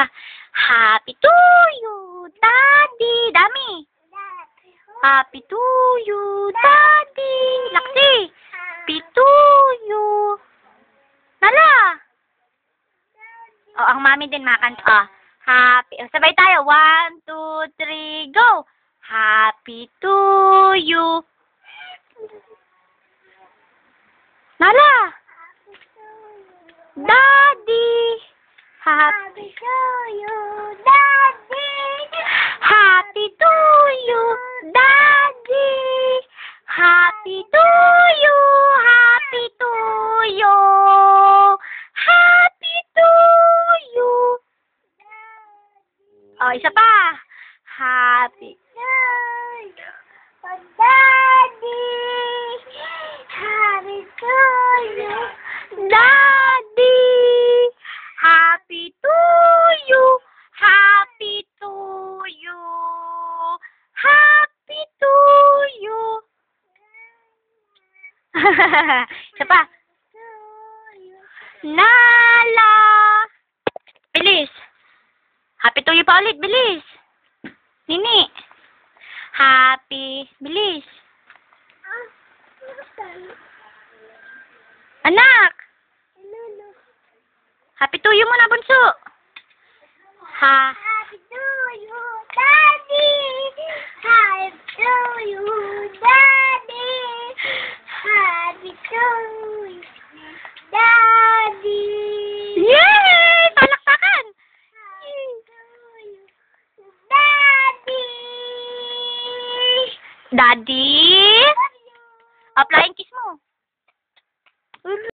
pa. Happy to you, Daddy. Dami. Happy to you, Daddy. Laksi. Happy to you. Nala. Oh, ang mami din makanta. Oh, happy. Sabay tayo. 1, 2, 3, go. Happy to you. Nala. Daddy. Happy to you, Daddy. Happy to you, Daddy. Happy to you. Happy to you. Happy to you. Oh, isa pa. Happy to you, Daddy. Happy to you, Daddy. Happy to you. Happy to you. Happy to you. Isa pa. Nala. Bilis. Happy to you pa ulit. Bilis. Nini. Happy. Bilis. Anak. Happy to you muna, bunso. Happy to you, Daddy. Happy to you, Daddy. Happy to you.